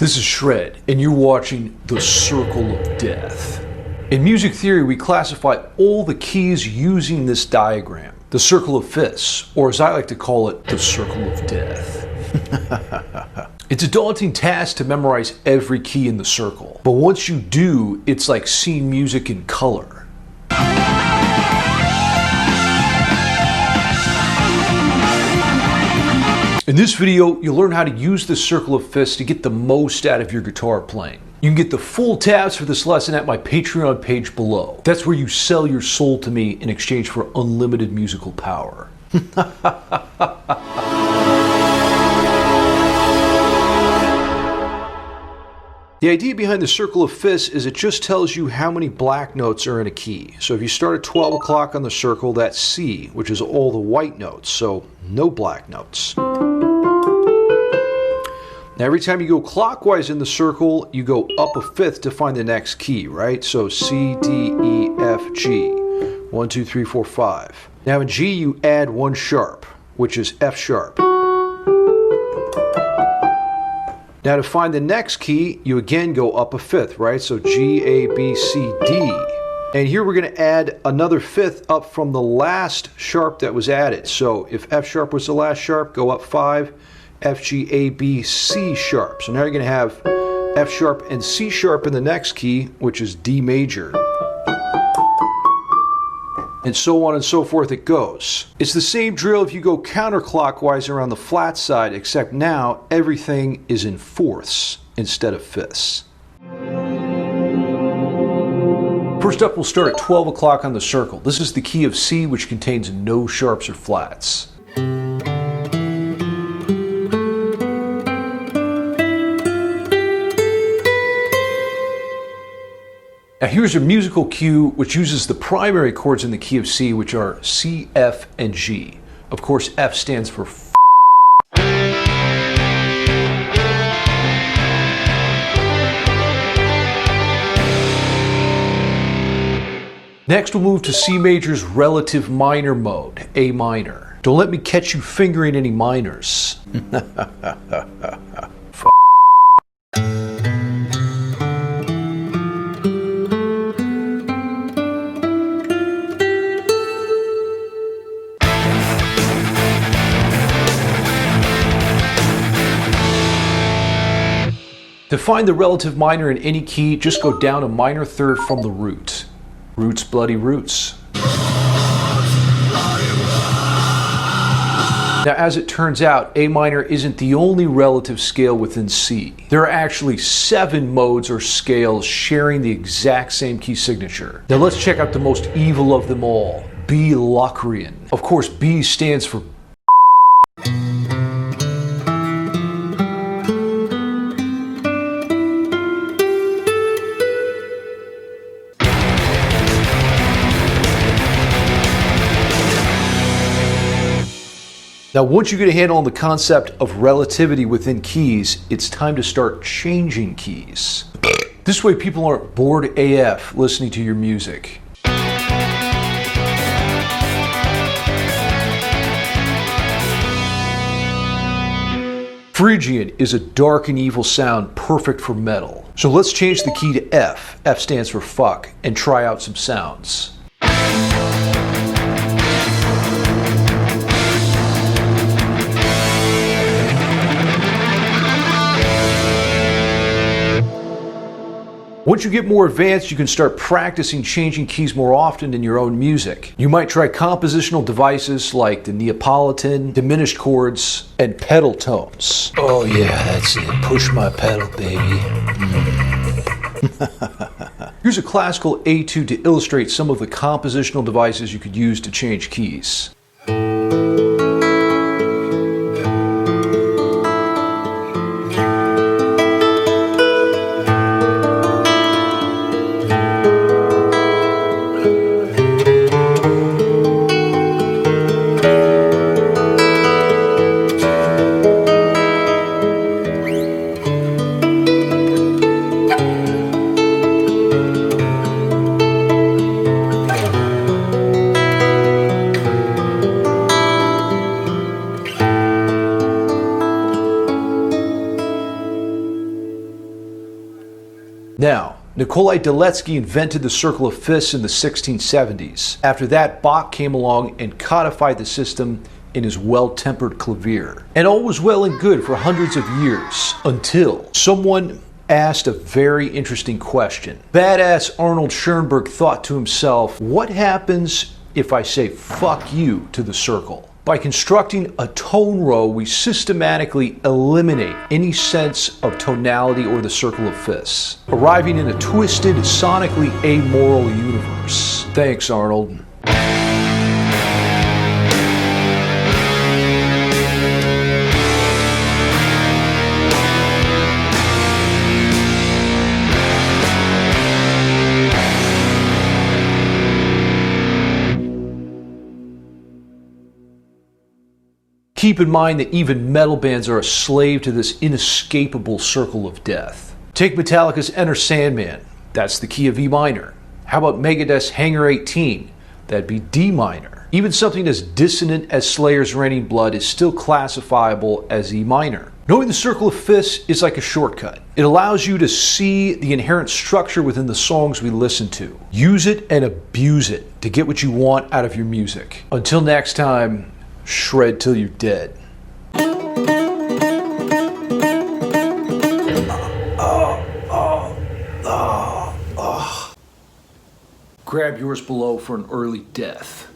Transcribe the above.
This is Shred, and you're watching The Circle of Death. In music theory, we classify all the keys using this diagram, the Circle of Fifths, or as I like to call it, the Circle of Death. It's a daunting task to memorize every key in the circle, but once you do, it's like seeing music in color. In this video, you'll learn how to use the Circle of Fifths to get the most out of your guitar playing. You can get the full tabs for this lesson at my Patreon page below. That's where you sell your soul to me in exchange for unlimited musical power. The idea behind the Circle of Fifths is it just tells you how many black notes are in a key. So if you start at 12 o'clock on the circle, that's C, which is all the white notes, so no black notes. Now every time you go clockwise in the circle, you go up a fifth to find the next key, right? So C, D, E, F, G. 1, 2, 3, 4, 5. Now in G, you add one sharp, which is F sharp. Now to find the next key, you again go up a fifth, right? So G, A, B, C, D. And here we're going to add another fifth up from the last sharp that was added. So if F sharp was the last sharp, go up 5, F, G, A, B, C sharp. So now you're going to have F sharp and C sharp in the next key, which is D major. And so on and so forth it goes. It's the same drill if you go counterclockwise around the flat side, except now everything is in fourths instead of fifths. First up, we'll start at 12 o'clock on the circle. This is the key of C, which contains no sharps or flats. Now here's a musical cue which uses the primary chords in the key of C, which are C, F, and G. Of course, F stands for f. Next, we'll move to C major's relative minor mode, A minor. Don't let me catch you fingering any minors. To find the relative minor in any key, just go down a minor third from the root. Roots, bloody roots. Now, as it turns out, A minor isn't the only relative scale within C. There are actually 7 modes or scales sharing the exact same key signature. Now let's check out the most evil of them all, B Locrian. Of course, B stands for Now, once you get a handle on the concept of relativity within keys, it's time to start changing keys. This way people aren't bored AF listening to your music. Phrygian is a dark and evil sound perfect for metal. So let's change the key to F, F stands for fuck, and try out some sounds. Once you get more advanced, you can start practicing changing keys more often in your own music. You might try compositional devices like the Neapolitan, diminished chords, and pedal tones. Oh yeah, that's it. Push my pedal, baby. Here's a classical etude to illustrate some of the compositional devices you could use to change keys. Now, Nikolai Deletsky invented the circle of fifths in the 1670s. After that, Bach came along and codified the system in his well-tempered clavier. And all was well and good for hundreds of years, until someone asked a very interesting question. Badass Arnold Schoenberg thought to himself, what happens if I say fuck you to the circle? By constructing a tone row, we systematically eliminate any sense of tonality or the circle of fifths, arriving in a twisted, sonically amoral universe. Thanks, Arnold. Keep in mind that even metal bands are a slave to this inescapable circle of death. Take Metallica's Enter Sandman. That's the key of E minor. How about Megadeth's Hangar 18? That'd be D minor. Even something as dissonant as Slayer's Raining Blood is still classifiable as E minor. Knowing the circle of fifths is like a shortcut. It allows you to see the inherent structure within the songs we listen to. Use it and abuse it to get what you want out of your music. Until next time, shred till you're dead. Grab yours below for an early death.